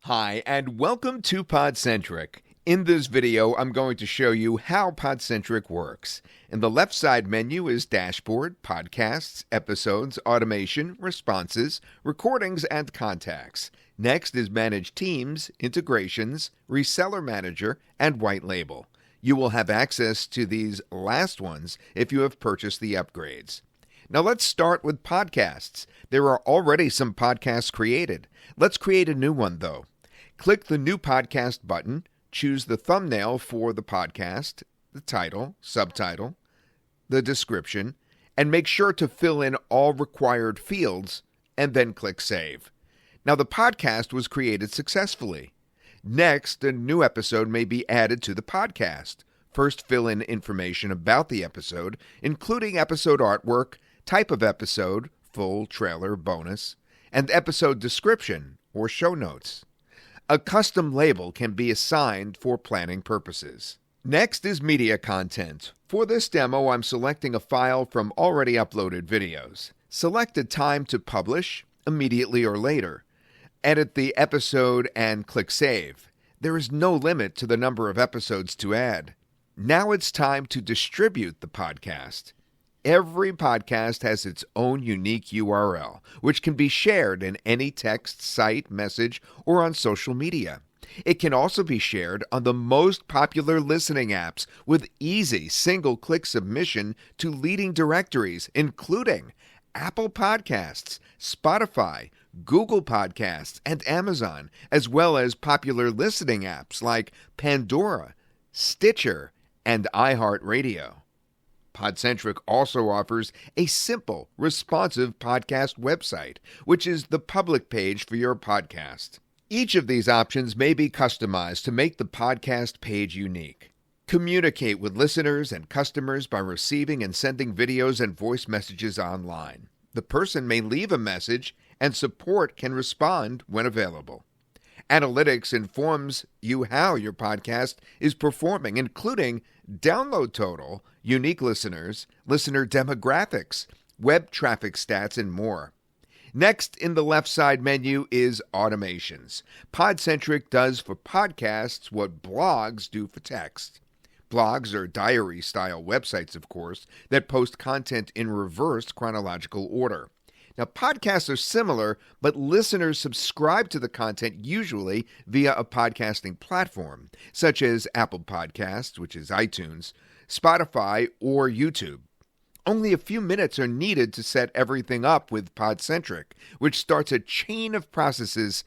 Hi, and welcome to PodCentric. In this video, I'm going to show you how PodCentric works. In the left side menu is Dashboard, Podcasts, Episodes, Automation, Responses, Recordings, and Contacts. Next is Manage Teams, Integrations, Reseller Manager, and White Label. You will have access to these last ones if you have purchased the upgrades. Now let's start with podcasts. There are already some podcasts created. Let's create a new one, though. Click the New Podcast button, choose the thumbnail for the podcast, the title, subtitle, the description, and make sure to fill in all required fields, and then click Save. Now the podcast was created successfully. Next, a new episode may be added to the podcast. First, fill in information about the episode, including episode artwork, type of episode, full, trailer, bonus, and episode description or show notes. A custom label can be assigned for planning purposes. Next is media content. For this demo, I'm selecting a file from already uploaded videos. Select a time to publish, immediately or later. Edit the episode and click Save. There is no limit to the number of episodes to add. Now it's time to distribute the podcast. Every podcast has its own unique URL, which can be shared in any text, site, message, or on social media. It can also be shared on the most popular listening apps with easy single-click submission to leading directories, including Apple Podcasts, Spotify, Google Podcasts, and Amazon, as well as popular listening apps like Pandora, Stitcher, and iHeartRadio. PodCentric also offers a simple, responsive podcast website, which is the public page for your podcast. Each of these options may be customized to make the podcast page unique. Communicate with listeners and customers by receiving and sending videos and voice messages online. The person may leave a message, and support can respond when available. Analytics informs you how your podcast is performing, including download total, unique listeners, listener demographics, web traffic stats, and more. Next in the left side menu is automations. PodCentric does for podcasts what blogs do for text. Blogs are diary-style websites, of course, that post content in reversed chronological order. Now, podcasts are similar, but listeners subscribe to the content usually via a podcasting platform, such as Apple Podcasts, which is iTunes, Spotify, or YouTube. Only a few minutes are needed to set everything up with PodCentric, which starts a chain of processes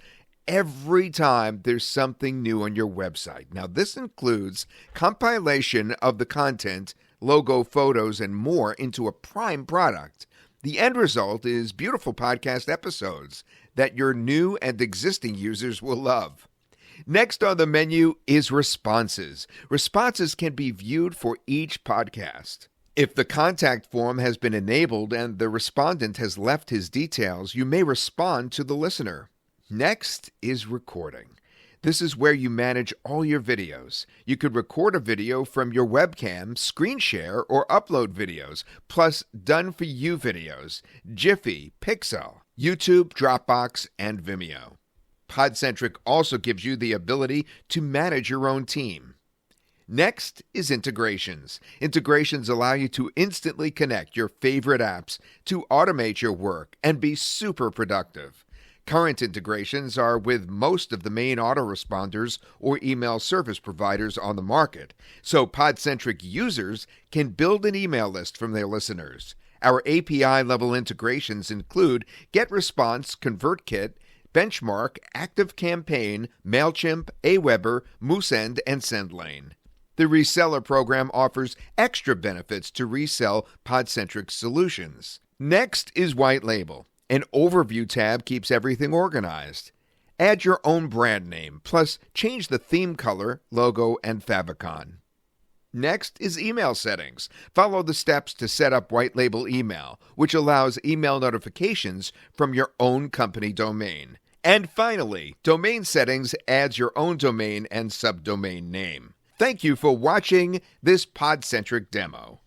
every time there's something new on your website. Now, this includes compilation of the content, logo, photos, and more into a prime product. The end result is beautiful podcast episodes that your new and existing users will love. Next on the menu is responses. Responses can be viewed for each podcast. If the contact form has been enabled and the respondent has left his details, you may respond to the listener. Next is recording. This is where you manage all your videos. You could record a video from your webcam, screen share, or upload videos, plus done-for-you videos, Jiffy, Pixel, YouTube, Dropbox, and Vimeo. PodCentric also gives you the ability to manage your own team. Next is integrations. Integrations allow you to instantly connect your favorite apps to automate your work and be super productive. Current integrations are with most of the main autoresponders or email service providers on the market, so PodCentric users can build an email list from their listeners. Our API-level integrations include GetResponse, ConvertKit, Benchmark, ActiveCampaign, MailChimp, Aweber, Mooseend, and SendLane. The reseller program offers extra benefits to resell PodCentric solutions. Next is White Label. An overview tab keeps everything organized. Add your own brand name, plus change the theme color, logo, and favicon. Next is email settings. Follow the steps to set up White Label email, which allows email notifications from your own company domain. And finally, domain settings adds your own domain and subdomain name. Thank you for watching this PodCentric demo.